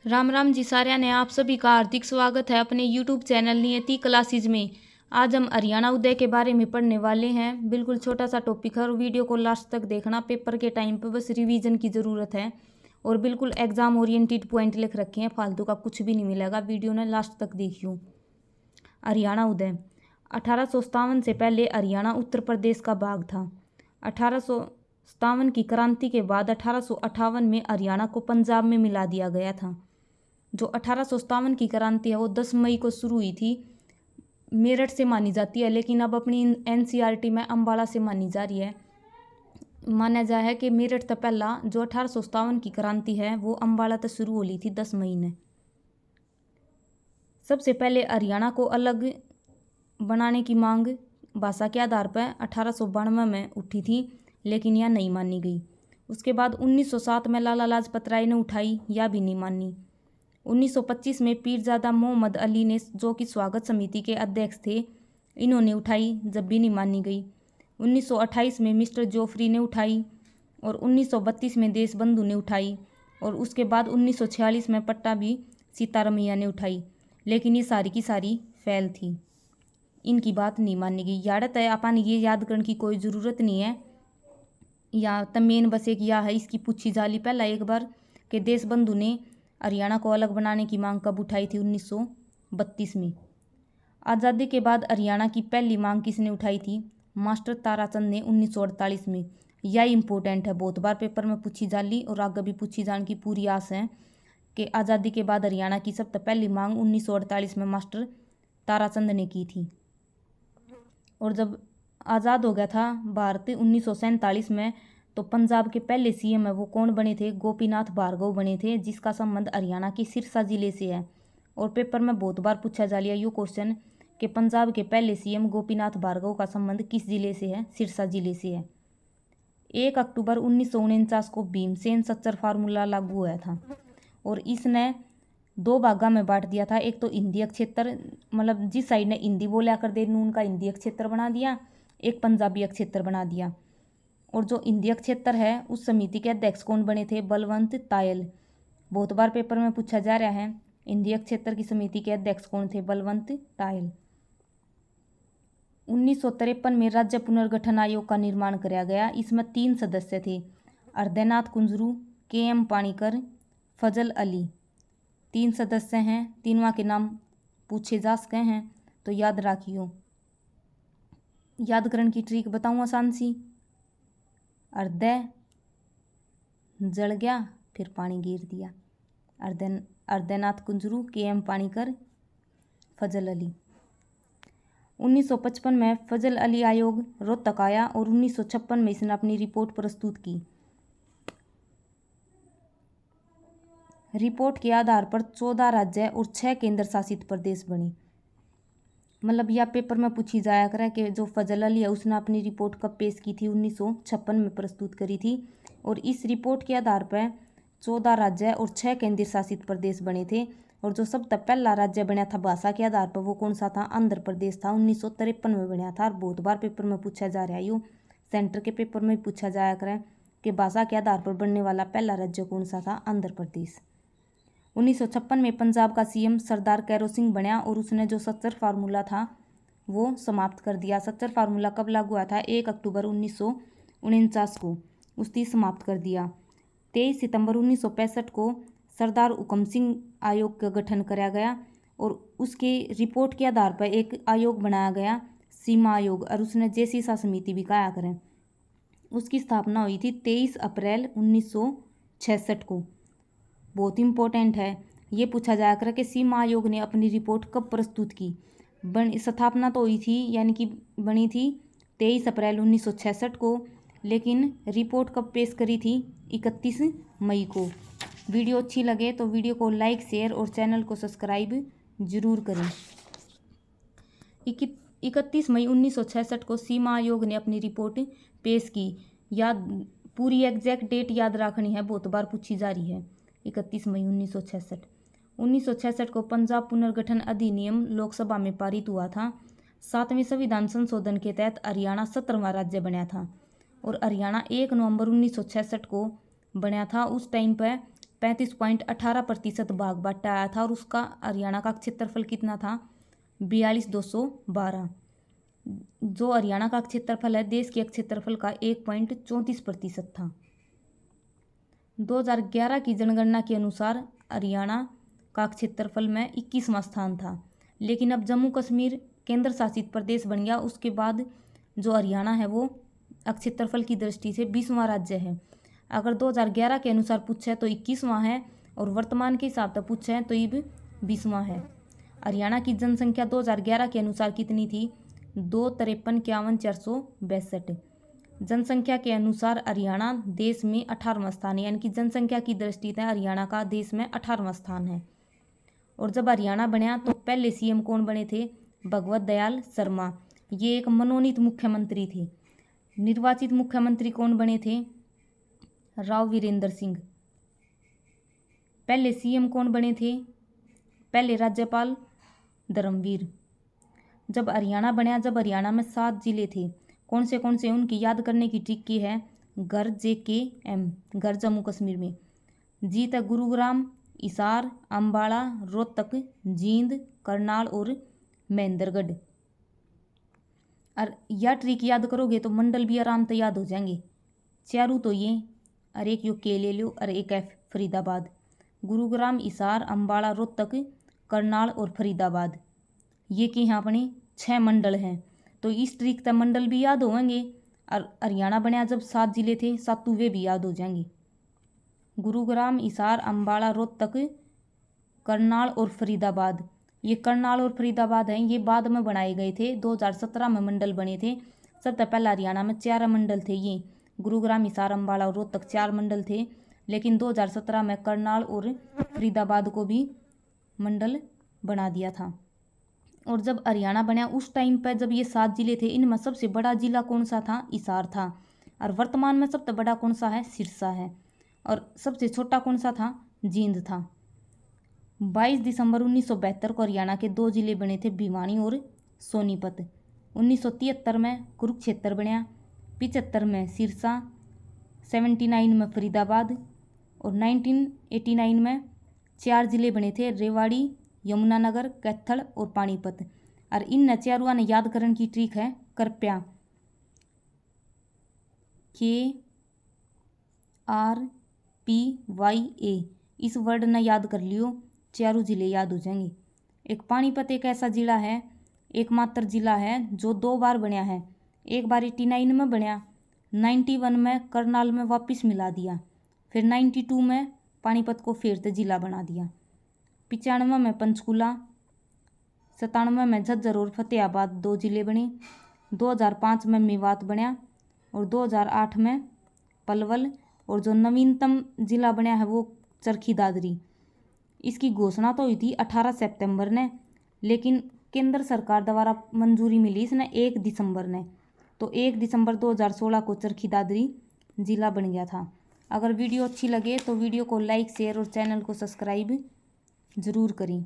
राम राम जी साਰਿਆਂ ने आप सभी का हार्दिक स्वागत है अपने YouTube चैनल नियति क्लासेज में। आज हम हरियाणा उदय के बारे में पढ़ने वाले हैं। बिल्कुल छोटा सा टॉपिक है और वीडियो को लास्ट तक देखना। पेपर के टाइम पे बस रिवीजन की ज़रूरत है और बिल्कुल एग्जाम ओरिएंटेड पॉइंट लिख रखे हैं, फालतू का कुछ भी नहीं मिलेगा। वीडियो ने लास्ट तक देखियो। हरियाणा उदय 1857 से पहले हरियाणा उत्तर प्रदेश का भाग था। 1857 की क्रांति के बाद 1858 में हरियाणा को पंजाब में मिला दिया गया था। जो 1857 की क्रांति है वो 10 मई को शुरू हुई थी। मेरठ से मानी जाती है, लेकिन अब अपनी एनसीईआरटी में अम्बाला से मानी जा रही है। माना जा है कि मेरठ तो पहला जो 1857 की क्रांति है वो अम्बाला तो शुरू हो ली थी 10 मई ने। सबसे पहले हरियाणा को अलग बनाने की मांग भाषा के आधार पर 1892 में उठी थी, लेकिन यह नहीं मानी गई। उसके बाद 1907 में लाला लाजपत राय ने उठाई, यह भी नहीं मानी। 1925 में पीरजादा मोहम्मद अली ने, जो कि स्वागत समिति के अध्यक्ष थे, इन्होंने उठाई, जब भी नहीं मानी गई। 1928 में मिस्टर जोफरी ने उठाई और 1932 में देशबंधु ने उठाई और उसके बाद 1946 में पट्टाभी सीतारमैया ने उठाई, लेकिन ये सारी की सारी फेल थी। इनकी बात नहीं मानी गई। यादत है अपन ये याद करने की कोई ज़रूरत नहीं है। या तो मेन बस एक यह है, इसकी पूछी जाली पहला एक बार कि देशबंधु ने हरियाणा को अलग बनाने की मांग कब उठाई थी? 1932 में। आज़ादी के बाद हरियाणा की पहली मांग किसने उठाई थी? मास्टर ताराचंद ने 1948 में। यह इम्पोर्टेंट है, बहुत बार पेपर में पूछी जाली और आगे भी पूछी जाने की पूरी आस है कि आज़ादी के बाद हरियाणा की सबसे पहली मांग 1948 में मास्टर ताराचंद ने की थी। और जब आज़ाद हो गया था भारत 1947 में, तो पंजाब के पहले सीएम है वो कौन बने थे? गोपीनाथ भार्गव बने थे, जिसका संबंध हरियाणा के सिरसा जिले से है। और पेपर में बहुत बार पूछा जा लिया ये क्वेश्चन कि पंजाब के पहले सीएम गोपीनाथ भार्गव का संबंध किस जिले से है? सिरसा जिले से है। 1 अक्टूबर 1949 को भीमसेन सच्चर फार्मूला लागू हुआ था और इसने दो भागा में बांट दिया था। एक तो हिंदी क्षेत्र, मतलब जिस साइड ने हिंदी बोला कर दे उनका हिंदी क्षेत्र बना दिया, एक पंजाबी क्षेत्र बना दिया। और जो हिंदी क्षेत्र है उस समिति के अध्यक्ष कौन बने थे? बलवंत तायल। बहुत बार पेपर में पूछा जा रहा है हिंदी क्षेत्र की समिति के अध्यक्ष कौन थे? बलवंत तायल। 1953 में राज्य पुनर्गठन आयोग का निर्माण कराया गया। इसमें 3 सदस्य थे, हृदयनाथ कुंजरू, KM पाणिकर, फजल अली। 3 सदस्य हैं, तीनों के नाम पूछे जा सके हैं, तो याद रखियो। यादकरण की ट्रिक बताऊँ आसान सी। हृदय जल गया, फिर पानी गिर दिया। हृदयनाथ कुंजरू, KM पाणिकर, फजल अली। 1955 में फजल अली आयोग रोहतक आया और 1956 में इसने अपनी रिपोर्ट प्रस्तुत की। रिपोर्ट के आधार पर 14 राज्य और 6 केंद्र शासित प्रदेश बने। मतलब यह पेपर में पूछी जाया करे कि जो फजल अली है उसने अपनी रिपोर्ट कब पेश की थी? 1956 में प्रस्तुत करी थी। और इस रिपोर्ट के आधार पर 14 राज्य और 6 केंद्र शासित प्रदेश बने थे। और जो सबसे पहला राज्य बना था भाषा के आधार पर वो कौन सा था? आंध्र प्रदेश था, 1953 में बना था। और बहुत बार पेपर में पूछा जा रहा है, यूँ सेंटर के पेपर में पूछा जाया करे कि भाषा के आधार पर बनने वाला पहला राज्य कौन सा था? आंध्र प्रदेश। 1956 में पंजाब का सीएम सरदार कैरो सिंह बना और उसने जो सच्चर फार्मूला था वो समाप्त कर दिया। सच्चर फार्मूला कब लागू हुआ था? 1 अक्टूबर 1949 को उसने समाप्त कर दिया। 23 सितंबर 1965 को सरदार हुकम सिंह आयोग का गठन कराया गया और उसके रिपोर्ट के आधार पर एक आयोग बनाया गया, सीमा आयोग, और उसने जैसी सा समिति भी कहा करें। उसकी स्थापना हुई थी 23 अप्रैल 1966 को। बहुत इम्पोर्टेंट है, ये पूछा जाया करे कि सीमा आयोग ने अपनी रिपोर्ट कब प्रस्तुत की? स्थापना तो हुई थी, यानी कि बनी थी 23 अप्रैल 1966 को, लेकिन रिपोर्ट कब पेश करी थी? 31 मई को। वीडियो अच्छी लगे तो वीडियो को लाइक, शेयर और चैनल को सब्सक्राइब जरूर करें। 31 मई 1966 को सीमा आयोग ने अपनी रिपोर्ट पेश की। याद पूरी एग्जैक्ट डेट याद रखनी है, बहुत बार पूछी जा रही है। 31 मई 1966। 1966 को पंजाब पुनर्गठन अधिनियम लोकसभा में पारित हुआ था। 7वें संविधान संशोधन के तहत हरियाणा 17वां राज्य बना था और हरियाणा 1 नवंबर 1966 को बना था। उस टाइम पर 35.18% भाग बांटा आया था और उसका हरियाणा का क्षेत्रफल कितना था 42,212। जो हरियाणा का क्षेत्रफल है देश के क्षेत्रफल का 1.34% था। 2011 की जनगणना के अनुसार हरियाणा का क्षेत्रफल में 21वां स्थान था, लेकिन अब जम्मू कश्मीर केंद्र शासित प्रदेश बन गया। उसके बाद जो हरियाणा है वो क्षेत्रफल की दृष्टि से 20वां राज्य है। अगर 2011 के अनुसार पूछे तो 21वां है और वर्तमान के हिसाब से पूछे तो ये 20वां है। हरियाणा की जनसंख्या 2011 के अनुसार कितनी थी 253,51,462। जनसंख्या के अनुसार हरियाणा देश में 18वां स्थान है, यानी कि जनसंख्या की दृष्टि से हरियाणा का देश में 18वां स्थान है। और जब हरियाणा बना तो पहले सीएम कौन बने थे भगवत दयाल शर्मा। ये एक मनोनीत मुख्यमंत्री थे। निर्वाचित मुख्यमंत्री कौन बने थे राव वीरेंद्र सिंह। पहले सीएम कौन बने थे पहले राज्यपाल धर्मवीर। जब हरियाणा बना जब हरियाणा में 7 जिले थे, कौन से उनकी याद करने की ट्रिक की है घर JKM घर जम्मू कश्मीर में। जीत है गुरुग्राम, हिसार, अम्बाड़ा, रोहतक, जींद, करनाल और महेंद्रगढ़। और यह ट्रिक याद करोगे तो मंडल भी आराम से याद हो जाएंगे। चारों तो ये और एक यो के ले लो और एक F फरीदाबाद। गुरुग्राम, हिसार, अम्बाड़ा, रोहतक, करनाल और फरीदाबाद ये कि यहाँ अपने 6 मंडल हैं। तो इस ट्रिक से मंडल भी याद होंगे और हरियाणा बना जब 7 जिले थे 7 वे भी याद हो जाएंगे। गुरुग्राम, हिसार, अम्बाड़ा, रोहतक, करनाल और फरीदाबाद। ये करनाल और फरीदाबाद हैं, ये बाद में बनाए गए थे। 2017 में मंडल बने थे। सबसे पहले हरियाणा में 4 मंडल थे, ये गुरुग्राम, हिसार, अम्बाड़ा और रोहतक 4 मंडल थे। लेकिन 2017 में करनाल और फरीदाबाद को भी मंडल बना दिया था। और जब हरियाणा बना उस टाइम पर जब ये 7 जिले थे, इनमें सबसे बड़ा जिला कौन सा था हिसार था। और वर्तमान में सबसे बड़ा कौन सा है सिरसा है। और सबसे छोटा कौन सा था जींद था। 22 दिसंबर 1972 को हरियाणा के 2 जिले बने थे भिवानी और सोनीपत। 1973 में कुरुक्षेत्र बना, 75 में सिरसा, 79 में फरीदाबाद और 1989 में 4 जिले बने थे रेवाड़ी, यमुनानगर, कैथल और पानीपत। और इन चारों ने याद करने की ट्रिक है कृपया KRPYA इस वर्ड ने याद कर लियो, चारों जिले याद हो जाएंगे। एक पानीपत एक ऐसा जिला है, एकमात्र जिला है जो 2 बार बना है। एक बार 89 में बना, 91 में करनाल में वापस मिला दिया, फिर 92 में पानीपत को फिर से जिला बना दिया। 95 में पंचकुला, 97 में झज्जर और फतेहाबाद 2 जिले बने। 2005 में मेवात बना और 2008 में पलवल। और जो नवीनतम जिला बना है वो चरखी दादरी। इसकी घोषणा तो हुई थी 18 सितंबर ने, लेकिन केंद्र सरकार द्वारा मंजूरी मिली इसने 1 दिसंबर ने। तो 1 दिसंबर 2016 को चरखी दादरी जिला बन गया था। अगर वीडियो अच्छी लगे तो वीडियो को लाइक शेयर और चैनल को सब्सक्राइब ज़रूर करें।